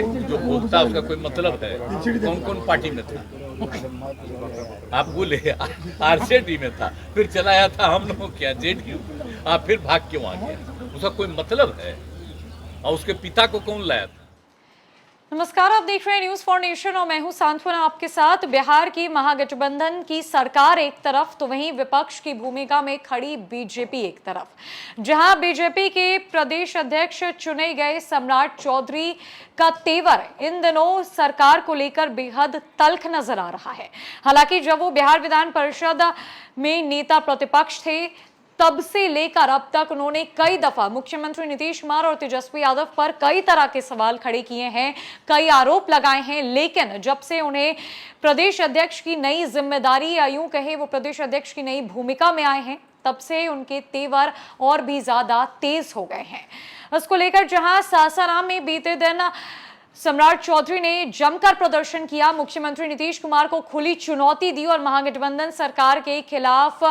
जो बोलता है उसका कोई मतलब है। कौन कौन पार्टी में था आप बोले? आरजेडी में था, फिर चलाया था हम लोगों क्या जेडीयू, आप फिर भाग क्यों आ गया? उसका कोई मतलब है? और उसके पिता को कौन लाया था? नमस्कार, आप देख रहे हैं न्यूज फॉर नेशन और मैं हूं सांत्वना आपके साथ। बिहार की महागठबंधन की सरकार एक तरफ तो वहीं विपक्ष की भूमिका में खड़ी बीजेपी एक तरफ, जहां बीजेपी के प्रदेश अध्यक्ष चुने गए सम्राट चौधरी का तेवर इन दिनों सरकार को लेकर बेहद तल्ख नजर आ रहा है। हालांकि जब वो बिहार विधान परिषद में नेता प्रतिपक्ष थे तब से लेकर अब तक उन्होंने कई दफा मुख्यमंत्री नीतीश कुमार और तेजस्वी यादव पर कई तरह के सवाल खड़े किए हैं, कई आरोप लगाए हैं। लेकिन जब से उन्हें प्रदेश अध्यक्ष की नई जिम्मेदारी या यूं कहे वो प्रदेश अध्यक्ष की नई भूमिका में आए हैं, तब से उनके तेवर और भी ज्यादा तेज हो गए हैं। इसको लेकर जहां सासाराम में बीते दिन सम्राट चौधरी ने जमकर प्रदर्शन किया, मुख्यमंत्री नीतीश कुमार को खुली चुनौती दी और महागठबंधन सरकार के खिलाफ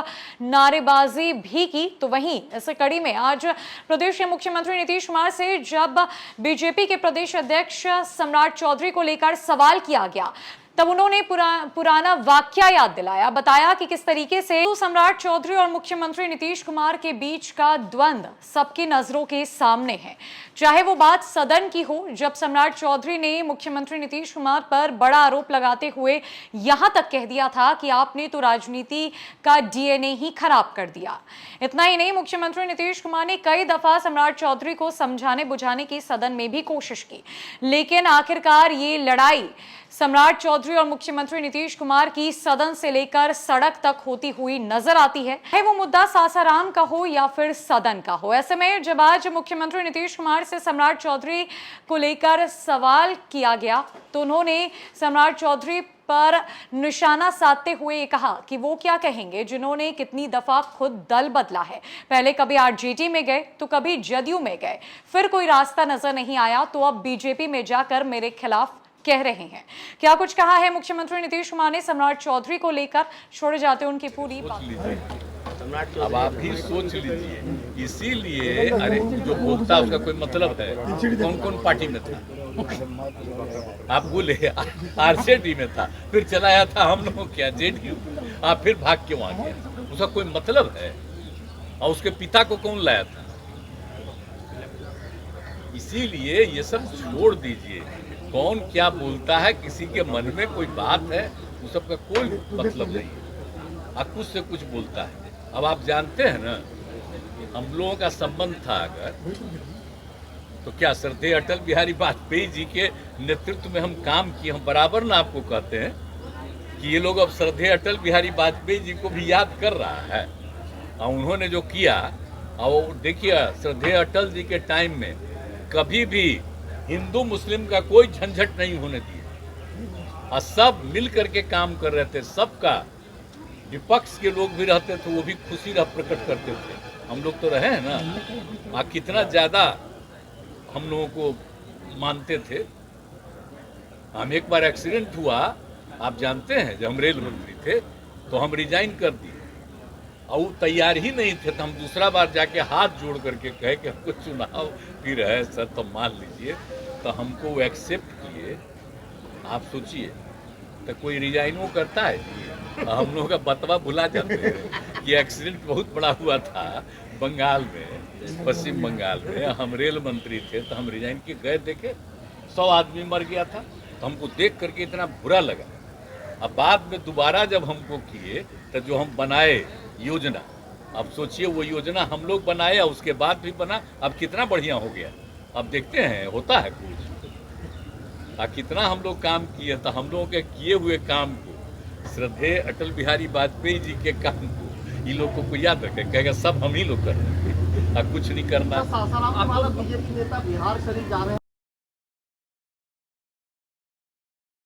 नारेबाजी भी की, तो वहीं इस कड़ी में आज प्रदेश के मुख्यमंत्री नीतीश कुमार से जब बीजेपी के प्रदेश अध्यक्ष सम्राट चौधरी को लेकर सवाल किया गया तब उन्होंने पुराना वाकया याद दिलाया, बताया कि किस तरीके से सम्राट चौधरी और मुख्यमंत्री नीतीश कुमार के बीच का द्वंद्व सबकी नजरों के सामने है। चाहे वो बात सदन की हो, जब सम्राट चौधरी ने मुख्यमंत्री नीतीश कुमार पर बड़ा आरोप लगाते हुए यहां तक कह दिया था कि आपने तो राजनीति का डीएनए ही खराब कर दिया। इतना ही नहीं, मुख्यमंत्री नीतीश कुमार ने कई दफा सम्राट चौधरी को समझाने बुझाने की सदन में भी कोशिश की, लेकिन आखिरकार ये लड़ाई सम्राट चौधरी और मुख्यमंत्री नीतीश कुमार की सदन से लेकर सड़क तक होती हुई नजर आती है। वो मुद्दा सासाराम का हो या फिर सदन का हो। ऐसे में जब आज मुख्यमंत्री नीतीश कुमार से सम्राट चौधरी को लेकर सवाल किया गया तो उन्होंने सम्राट चौधरी पर निशाना साधते हुए कहा कि वो क्या कहेंगे जिन्होंने कितनी दफा खुद दल बदला है। पहले कभी आरजेडी में गए तो कभी जदयू में गए, फिर कोई रास्ता नजर नहीं आया तो अब बीजेपी में जाकर मेरे खिलाफ कह रहे हैं। क्या कुछ कहा है मुख्यमंत्री नीतीश कुमार ने सम्राट चौधरी को लेकर, छोड़े जाते उनकी पूरी बात। अब आप भी सोच लीजिए, इसीलिए अरे जो बोलता है उसका कोई मतलब है। कौन कौन पार्टी में था आप बोले? आरजेडी में था, फिर चलाया था हम लोगों क्या जेडीयू, आप फिर भाग क्यों आ गया? उसका कोई मतलब है? और उसके पिता को कौन लाया था? इसीलिए ये सब छोड़ दीजिए। कौन क्या बोलता है, किसी के मन में कोई बात है, उस सब का कोई मतलब नहीं है। कुछ से कुछ बोलता है। अब आप जानते हैं ना, हम लोगों का संबंध था अगर तो क्या श्रद्धेय अटल बिहारी वाजपेयी जी के नेतृत्व में हम काम किए। हम बराबर ना आपको कहते हैं कि ये लोग अब श्रद्धेय अटल बिहारी वाजपेयी जी को भी याद कर रहा है और उन्होंने जो किया। और देखिए, श्रद्धेय अटल जी के टाइम में कभी भी हिंदू मुस्लिम का कोई झंझट नहीं होने दिया और सब मिल करके काम कर रहे थे। सबका, विपक्ष के लोग भी रहते थे, वो भी खुशी प्रकट करते थे। हम लोग तो रहे हैं ना, कितना ज्यादा हम लोगों को मानते थे। हम एक बार एक्सीडेंट हुआ, आप जानते हैं, जब हम रेल मंत्री थे तो हम रिजाइन कर दिए और वो तैयार ही नहीं थे। तो हम दूसरा बार जाके हाथ जोड़ करके कहे कि हमको चुनाव फिर है सर, तो मान लीजिए। तो हमको वो एक्सेप्ट किए। आप सोचिए, तो कोई रिजाइनो करता है? हम लोगों का बतवा भुला जाते हैं कि एक्सीडेंट बहुत बड़ा हुआ था बंगाल में, पश्चिम बंगाल में। हम रेल मंत्री थे तो हम रिजाइन के गए, देखे 100 आदमी मर गया था। तो हमको देख करके इतना बुरा लगा। अब बाद में दोबारा जब हमको किए तो जो हम बनाए योजना, अब सोचिए वो योजना हम लोग बनाए और उसके बाद भी बना, अब कितना बढ़िया हो गया। अब देखते हैं होता है कुछ। कितना हम लोग काम किए, तो हम लोगों के किए हुए काम को, श्रद्धेय अटल बिहारी वाजपेयी जी के काम को इन लोग को याद रखे, कहेगा सब हम ही लोग कर रहे हैं, कुछ नहीं करना। बीजेपी नेता बिहार शरीफ जा रहे हैं।